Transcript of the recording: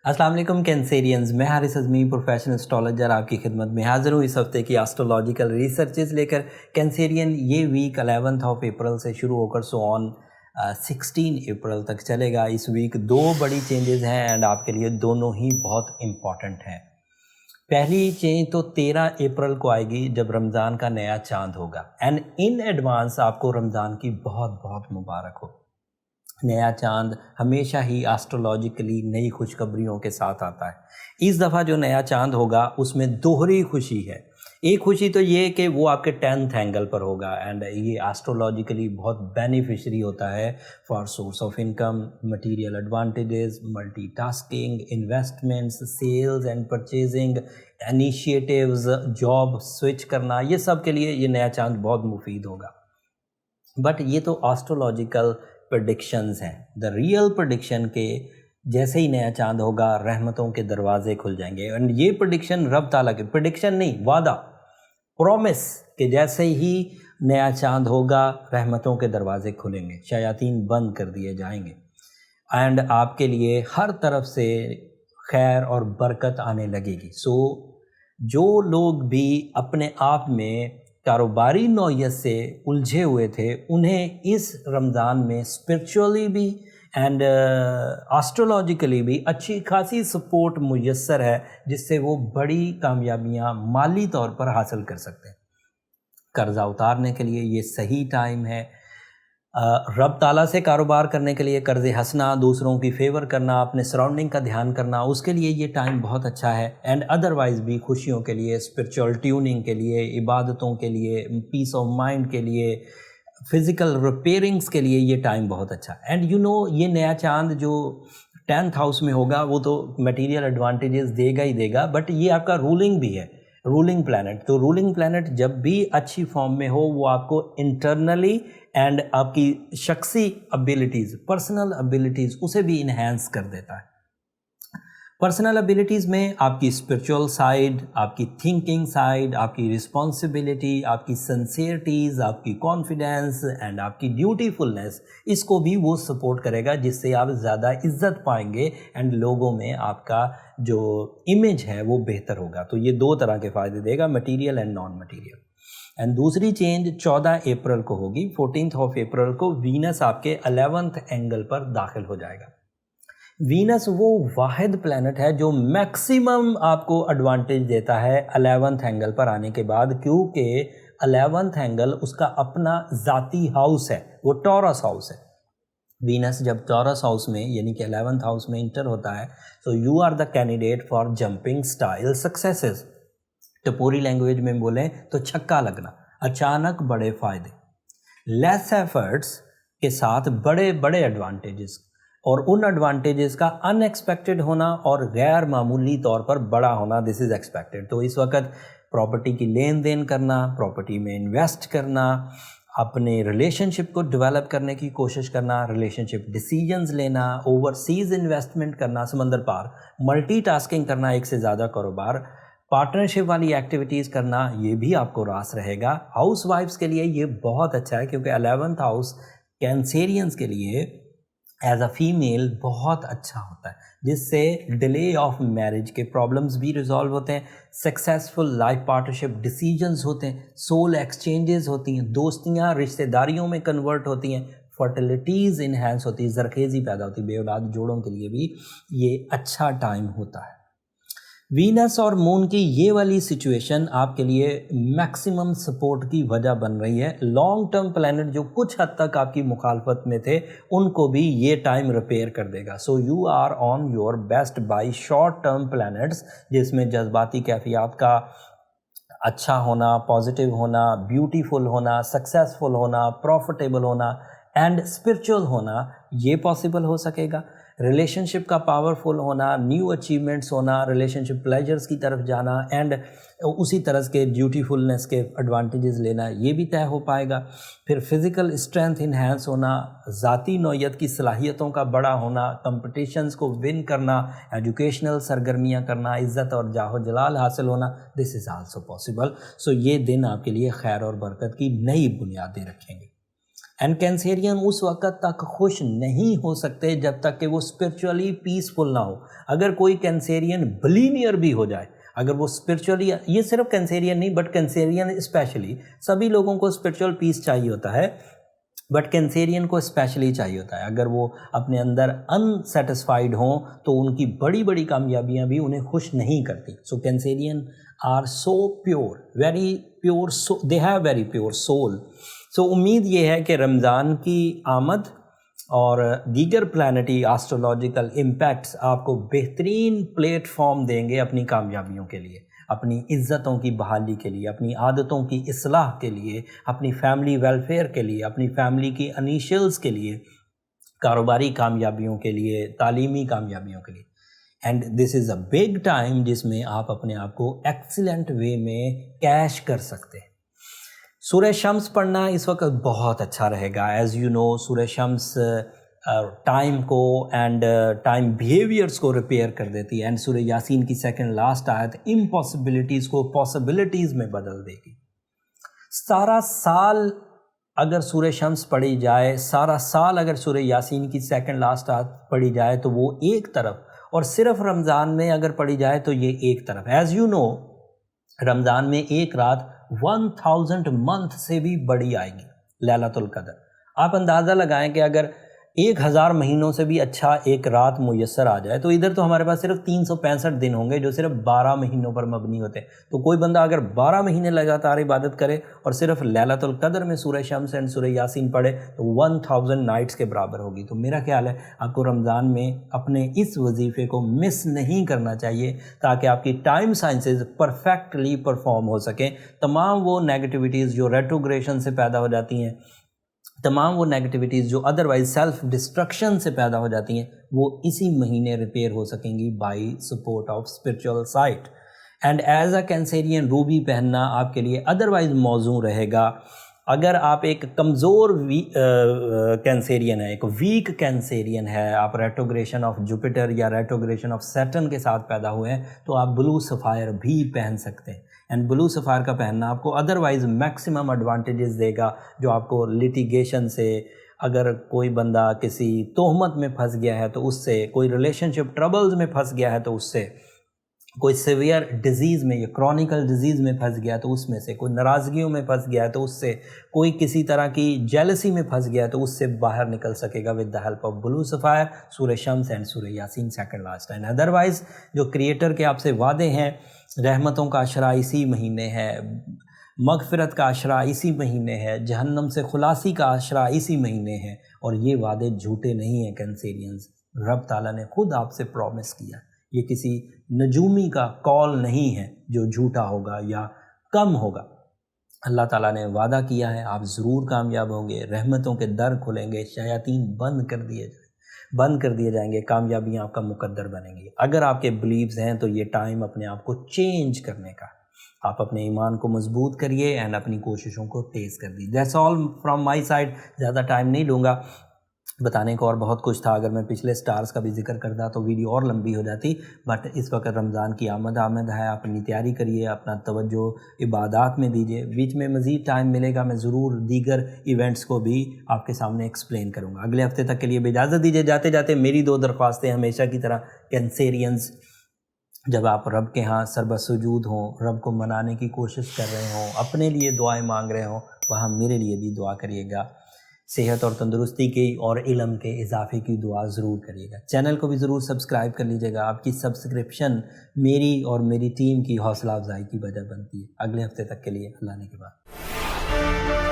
السلام علیکم کینسیرینز، میں حارث اعظمی پروفیشنل اسٹرالوجر آپ کی خدمت میں حاضر ہوں اس ہفتے کی ایسٹرولوجیکل ریسرچز لے کر۔ کینسیرین یہ ویک 11 اپریل سے شروع ہو کر 16 اپریل تک چلے گا۔ اس ویک دو بڑی چینجز ہیں اینڈ آپ کے لیے دونوں ہی بہت امپورٹنٹ ہیں۔ پہلی چینج تو 13 اپریل کو آئے گی جب رمضان کا نیا چاند ہوگا، اینڈ ان ایڈوانس آپ کو رمضان کی بہت بہت مبارک ہو۔ نیا چاند ہمیشہ ہی ایسٹرولوجیکلی نئی خوشخبریوں کے ساتھ آتا ہے۔ اس دفعہ جو نیا چاند ہوگا اس میں دوہری خوشی ہے۔ ایک خوشی تو یہ کہ وہ آپ کے 10th اینگل پر ہوگا، اینڈ یہ ایسٹرولوجیکلی بہت بینیفیشری ہوتا ہے for source of income, material advantages, multitasking, investments, sales and purchasing, initiatives, job switch کرنا، یہ سب کے لیے یہ نیا چاند بہت مفید ہوگا۔ بٹ یہ تو ایسٹرولوجیکل پریڈکشنز ہیں۔ دا ریئل پریڈکشن کے جیسے ہی نیا چاند ہوگا رحمتوں کے دروازے کھل جائیں گے، اینڈ یہ پریڈکشن رب تعالیٰ کی پریڈکشن نہیں، وعدہ، پرومس کہ جیسے ہی نیا چاند ہوگا رحمتوں کے دروازے کھلیں گے، شیاطین بند کر دیے جائیں گے، اینڈ آپ کے لیے ہر طرف سے خیر اور برکت آنے لگے گی۔ سو جو لوگ بھی اپنے آپ میں کاروباری نوعیت سے الجھے ہوئے تھے انہیں اس رمضان میں اسپرچولی بھی اینڈ ایسٹرولوجیکلی بھی اچھی خاصی سپورٹ میسر ہے، جس سے وہ بڑی کامیابیاں مالی طور پر حاصل کر سکتے ہیں۔ قرضہ اتارنے کے لیے یہ صحیح ٹائم ہے۔ رب تعالیٰ سے کاروبار کرنے کے لیے قرض حسنہ، دوسروں کی فیور کرنا، اپنے سراؤنڈنگ کا دھیان کرنا، اس کے لیے یہ ٹائم بہت اچھا ہے۔ اینڈ ادروائز بھی خوشیوں کے لیے، اسپرچول ٹیوننگ کے لیے، عبادتوں کے لیے، پیس آف مائنڈ کے لیے، فزیکل ریپیئرنگس کے لیے یہ ٹائم بہت اچھا ہے۔ اینڈ یہ نیا چاند جو 10th ہاؤس میں ہوگا وہ تو میٹیریل ایڈوانٹیجز دے گا ہی دے گا، بٹ یہ آپ کا رولنگ بھی ہے، رولنگ پلانٹ۔ تو رولنگ پلانٹ جب بھی اچھی فارم میں ہو وہ آپ کو انٹرنلی اینڈ آپ کی شخصی ابیلٹیز، پرسنل ابیلٹیز اسے بھی انہینس کر دیتا ہے۔ پرسنل ابیلٹیز میں آپ کی اسپرچول سائیڈ، آپ کی تھنکنگ سائیڈ، آپ کی رسپانسبلٹی، آپ کی سنسیئرٹیز، آپ کی کانفیڈینس اینڈ آپ کی ڈیوٹیفلنس، اس کو بھی وہ سپورٹ کرے گا، جس سے آپ زیادہ عزت پائیں گے اینڈ لوگوں میں آپ کا جو امیج ہے وہ بہتر ہوگا۔ تو یہ دو طرح کے فائدے دے گا، material and non material. And دوسری چینج 14 اپریل کو ہوگی۔ 14 اپریل کو وینس آپ کے 11th اینگل پر داخل ہو جائے گا۔ وینس وہ واحد پلانٹ ہے جو میکسیمم آپ کو ایڈوانٹیج دیتا ہے 11th اینگل پر آنے کے بعد، کیونکہ 11th اینگل اس کا اپنا ذاتی ہاؤس ہے، وہ ٹورس ہاؤس ہے۔ وینس جب ٹورس ہاؤس میں یعنی کہ 11th ہاؤس میں انٹر ہوتا ہے تو you are the candidate for jumping style successes. تو پوری لینگویج میں بولیں تو چھکا لگنا، اچانک بڑے فائدے، لیس ایفرٹس کے ساتھ بڑے بڑے ایڈوانٹیجز، اور ان ایڈوانٹیجز کا ان ایکسپیکٹڈ ہونا اور غیر معمولی طور پر بڑا ہونا، دس از ایکسپیکٹڈ۔ تو اس وقت پراپرٹی کی لین دین کرنا، پراپرٹی میں انویسٹ کرنا، اپنے ریلیشن شپ کو ڈیولپ کرنے کی کوشش کرنا، ریلیشن شپ ڈیسیجنز لینا، اوورسیز انویسٹمنٹ کرنا، سمندر پار ملٹی ٹاسکنگ کرنا، ایک سے زیادہ کاروبار، پارٹنرشپ والی ایکٹیویٹیز کرنا، یہ بھی آپ کو راس رہے گا۔ ہاؤس وائفس کے لیے یہ بہت اچھا ہے، کیونکہ 11th ہاؤس کینسیرینز کے لیے ایز اے فیمیل بہت اچھا ہوتا ہے، جس سے ڈیلے آف میرج کے پرابلمز بھی ریزالو ہوتے ہیں، سکسیزفل لائف پارٹنرشپ ڈیسیجنز ہوتے ہیں، سول ایکسچینجز ہوتی ہیں، دوستیاں رشتہ داریوں میں کنورٹ ہوتی ہیں، فرٹیلیٹیز انہینس ہوتی ہے، زرخیزی پیدا ہوتی ہے، بے اولاد جوڑوں کے لیے بھی یہ اچھا ٹائم ہوتا ہے۔ وینس اور مون کی یہ والی سچویشن آپ کے لیے میکسیمم سپورٹ کی وجہ بن رہی ہے۔ لانگ ٹرم پلانٹ جو کچھ حد تک آپ کی مخالفت میں تھے ان کو بھی یہ ٹائم ریپیئر کر دے گا۔ So you are on your best by short term plants, جس میں جذباتی کیفیات کا اچھا ہونا، پازیٹیو ہونا، بیوٹیفل ہونا، سکسیسفل ہونا، پروفٹیبل ہونا اینڈ اسپرچول ہونا، یہ پاسبل ہو سکے گا۔ ریلیشن شپ کا پاورفل ہونا، نیو اچیومنٹس ہونا، ریلیشن شپ پلیجرز کی طرف جانا اینڈ اسی طرح کے ڈیوٹیفلنس کے ایڈوانٹیجز لینا، یہ بھی طے ہو پائے گا۔ پھر فزیکل اسٹرینتھ انہینس ہونا، ذاتی نوعیت کی صلاحیتوں کا بڑا ہونا، کمپٹیشنز کو ون کرنا، ایجوکیشنل سرگرمیاں کرنا، عزت اور جاہ و جلال حاصل ہونا، دس از آلسو پاسبل۔ سو یہ دن آپ کے لیے خیر اور برکت کی نئی بنیادیں رکھیں گے۔ اینڈ کینسیرین اس وقت تک خوش نہیں ہو سکتے جب تک کہ وہ اسپرچولی پیسفل نہ ہو. اگر کوئی کینسیرین بلیونیئر بھی ہو جائے، اگر وہ اسپرچولی، یہ صرف کینسیرین نہیں بٹ کینسیرین اسپیشلی، سبھی لوگوں کو اسپرچوئل پیس چاہیے ہوتا ہے بٹ کینسیرین کو اسپیشلی چاہیے ہوتا ہے. اگر وہ اپنے اندر انسیٹسفائیڈ ہوں تو ان کی بڑی بڑی کامیابیاں بھی انہیں خوش نہیں کرتی. So Cancerian are so pure, very pure, they have very pure soul. سو امید یہ ہے کہ رمضان کی آمد اور دیگر پلانٹی آسٹرولوجیکل امپیکٹس آپ کو بہترین پلیٹ فارم دیں گے اپنی کامیابیوں کے لیے، اپنی عزتوں کی بحالی کے لیے، اپنی عادتوں کی اصلاح کے لیے، اپنی فیملی ویلفیئر کے لیے، اپنی فیملی کی انیشیلز کے لیے، کاروباری کامیابیوں کے لیے، تعلیمی کامیابیوں کے لیے. And this is a big time جس میں آپ اپنے آپ کو ایکسیلنٹ وے میں کیش کر سکتے ہیں. سورہ شمس پڑھنا اس وقت بہت اچھا رہے گا. ایز یو نو سورہ شمس ٹائم کو اینڈ ٹائم بیہیویئرس کو ریپیئر کر دیتی ہے. اینڈ سورہ یاسین کی سیکنڈ لاسٹ آیت امپاسبلٹیز کو پاسبلٹیز میں بدل دے گی. سارا سال اگر سورہ شمس پڑھی جائے، سارا سال اگر سورہ یاسین کی سیکنڈ لاسٹ آیت پڑھی جائے تو وہ ایک طرف، اور صرف رمضان میں اگر پڑھی جائے تو یہ ایک طرف. ایز یو نو رمضان میں ایک رات 1000 منتھ سے بھی بڑی آئے گی، لیلۃ القدر. آپ اندازہ لگائیں کہ اگر 1000 مہینوں سے بھی اچھا ایک رات میسر آ جائے تو ادھر تو ہمارے پاس صرف 365 دن ہوں گے جو صرف 12 مہینوں پر مبنی ہوتے ہیں. تو کوئی بندہ اگر 12 مہینے لگاتار عبادت کرے اور صرف لیلۃ القدر میں سورہ شمس اینڈ سورہ یاسین پڑھے تو 1000 نائٹس کے برابر ہوگی. تو میرا خیال ہے آپ کو رمضان میں اپنے اس وظیفے کو مس نہیں کرنا چاہیے تاکہ آپ کی ٹائم سائنسز پرفیکٹلی پرفارم ہو سکیں. تمام وہ نیگیٹیوٹیز جو ریٹروگریشن سے پیدا ہو جاتی ہیں، تمام وہ نیگیٹیوٹیز جو ادروائز سیلف ڈسٹرکشن سے پیدا ہو جاتی ہیں، وہ اسی مہینے ریپیئر ہو سکیں گی by support of spiritual sight. And as a Cancerian ruby پہننا آپ کے لیے ادروائز موزوں رہے گا. اگر آپ ایک کمزور کینسیرین ہے، ایک ویک کینسیرین ہے، آپ ریٹروگریشن آف جوپیٹر یا ریٹروگریشن آف سیٹرن کے ساتھ پیدا ہوئے ہیں تو آپ بلو سفائر بھی پہن سکتے ہیں. اینڈ بلو سفائر کا پہننا آپ کو ادروائز میکسیمم ایڈوانٹیجز دے گا جو آپ کو لیٹیگیشن سے، اگر کوئی بندہ کسی تہمت میں پھنس گیا ہے تو اس سے، کوئی ریلیشن شپ ٹربلز میں پھنس گیا ہے تو اس سے، کوئی سیویئر ڈیزیز میں یا کرونیکل ڈیزیز میں پھنس گیا ہے تو اس میں سے، کوئی ناراضگیوں میں پھنس گیا ہے تو اس سے، کوئی کسی طرح کی جیلسی میں پھنس گیا ہے تو اس سے باہر نکل سکے گا with the help of blue sapphire, سورہ شمس اینڈ سورہ یاسین سیکنڈ لاسٹ. اینڈ ادروائز جو کریٹر کے آپ سے وعدے ہیں، رحمتوں کا عشرہ اسی مہینے ہے، مغفرت کا عشرہ اسی مہینے ہے، جہنم سے خلاصی کا عشرہ اسی مہینے ہے، اور یہ وعدے جھوٹے نہیں ہیں کینسیرینز. رب تعالیٰ نے خود آپ سے پرومس کیا، یہ کسی نجومی کا کال نہیں ہے جو جھوٹا ہوگا یا کم ہوگا. اللہ تعالیٰ نے وعدہ کیا ہے آپ ضرور کامیاب ہوں گے، رحمتوں کے در کھلیں گے، شیاطین بند کر دیے جائیں گے، کامیابیاں آپ کا مقدر بنیں گی. اگر آپ کے بلیفز ہیں تو یہ ٹائم اپنے آپ کو چینج کرنے کا، آپ اپنے ایمان کو مضبوط کریے اینڈ اپنی کوششوں کو تیز کر دیجیے. That's all from my side. زیادہ ٹائم نہیں لوں گا، بتانے کو اور بہت کچھ تھا. اگر میں پچھلے سٹارز کا بھی ذکر کرتا تو ویڈیو اور لمبی ہو جاتی، بٹ اس وقت رمضان کی آمد ہے، اپنی تیاری کریے، اپنا توجہ عبادات میں دیجیے. بیچ میں مزید ٹائم ملے گا، میں ضرور دیگر ایونٹس کو بھی آپ کے سامنے ایکسپلین کروں گا. اگلے ہفتے تک کے لیے بھی اجازت دیجیے. جاتے جاتے میری 2 درخواستیں ہمیشہ کی طرح، کینسیرینز جب آپ رب کے ہاں سربسجود ہوں، رب کو منانے کی کوشش کر رہے ہوں، اپنے لیے دعائیں مانگ رہے ہوں، وہاں میرے لیے بھی دعا کریے گا. صحت اور تندرستی کی اور علم کے اضافے کی دعا ضرور کریے گا. چینل کو بھی ضرور سبسکرائب کر لیجیے گا. آپ کی سبسکرپشن میری اور میری ٹیم کی حوصلہ افزائی کی وجہ بنتی ہے. اگلے ہفتے تک کے لیے اللہ نے کے بعد.